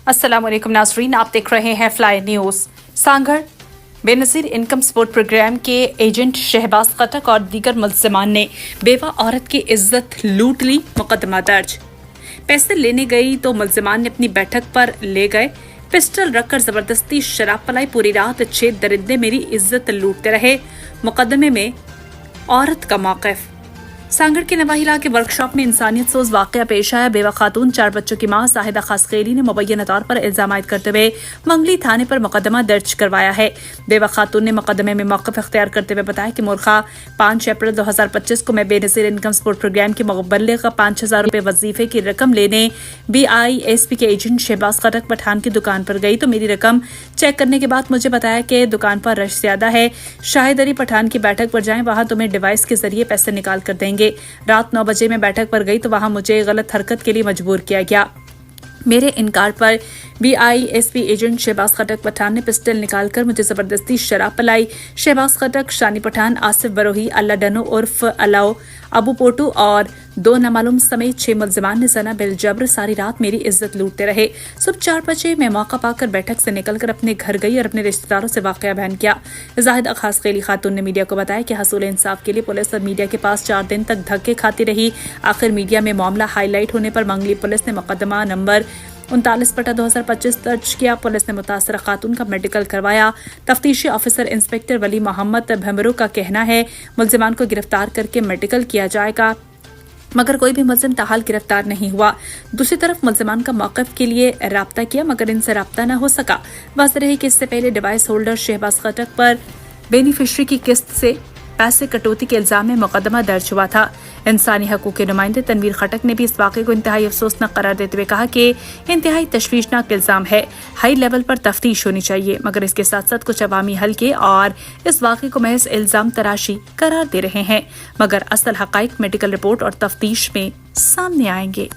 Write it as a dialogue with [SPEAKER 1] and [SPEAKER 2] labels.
[SPEAKER 1] अस्सलाम वालेकुम नाज़रीन, आप देख रहे हैं fly news. Sanghar Benazir income support programme के एजेंट शहबाज खटक और दीगर मुल्ज़िमान ने बेवा औरत की इज्जत लूट ली, मुकदमा दर्ज। पैसे लेने गई तो मुल्ज़िमान ने अपनी बैठक पर ले गए, पिस्टल रखकर जबरदस्ती शराब पिलाई, पूरी रात 6 दरिंदे मेरी इज्जत लूटते रहे, मुकदमे में औरत का मौक़िफ़। सांगड़ के नवाही इलाके वर्कशॉप में इंसानियत सोज वाकया पेश आया। बेवा खातून 4 बच्चों की मां साहिदा खासखेली ने मुबैना तौर पर इल्जाम आयद करते हुए मंगली थाने पर मुकदमा दर्ज करवाया है। बेवा खातून ने मुकदमे में मौक़िफ़ इख्तियार करते हुए बताया कि मुर्खा 5 अप्रैल 2025 को मैं बेनज़ीर इनकम सपोर्ट प्रोग्राम के मुबल्लिग़ 5,000 रुपये वजीफे की रकम लेने BISP के एजेंट शहबाज खटक पठान की दुकान पर गई तो मेरी रकम चेक करने के बाद मुझे बताया कि दुकान पर रश ज्यादा है, शाहिद अली पठान की बैठक पर जाएं, वहां तुम्हें डिवाइस के जरिए पैसे निकाल कर देंगे। रात 9 बजे मैं बैठक पर गई तो वहां मुझे गलत हरकत के लिए मजबूर किया गया। मेरे इनकार पर BISP एजेंट शहबाज खटक पठान ने पिस्टल निकालकर मुझे जबरदस्ती शराब पिलाई। शहबाज खटक, शानी पठान, आसिफ बरोही, अल्लाह डनो उर्फ अलाओ, अबू पोटू और 2 नामालूम समेत 6 मुल्ज़िमान ने जना बिल जबर सारी रात मेरी इज्जत लूटते रहे। सुबह 4 बजे मैं मौका पाकर बैठक से निकलकर अपने घर गई और अपने रिश्तेदारों से वाकया बयान किया। जाहिदा खासखेली खातून ने मीडिया को बताया कि हसूल इंसाफ के लिए पुलिस और मीडिया के पास 4 दिन तक धक्के खाती रही। आखिर मीडिया में मामला हाईलाइट होने पर मंगली पुलिस ने मुकदमा नंबर 39/2025 दर्ज किया। पुलिस ने मुतासरा खातून का मेडिकल करवाया। तफ्तीशी ऑफिसर इंस्पेक्टर वली मोहम्मद भमरू का कहना है मुल्ज़िमान को गिरफ्तार करके मेडिकल किया जाएगा, मगर कोई भी मुल्ज़िम ताहाल गिरफ्तार नहीं हुआ। दूसरी तरफ मुल्ज़िमान का मौक़िफ़ के लिए राब्ता किया मगर इनसे राब्ता न हो सका। वाज़ेह रहे कि इससे पहले डिवाइस होल्डर शहबाज खटक पर बेनिफिशरी की किस्त से पैसे कटौती के इल्जाम में मुकदमा दर्ज हुआ था। इंसानी हकूक़ के नुमाइंदे तनवीर खटक ने भी इस वाक़े को इंतहाई अफसोसनाक करार देते हुए कहा कि इंतहाई तशवीशनाक इल्ज़ाम है, हाई लेवल पर तफ्तीश होनी चाहिए, मगर इसके साथ साथ कुछ अवामी हल्के और इस वाक़े को महज इल्ज़ाम तराशी करार दे रहे हैं, मगर असल हक़ाइक़ मेडिकल रिपोर्ट और तफ्तीश में सामने आएंगे।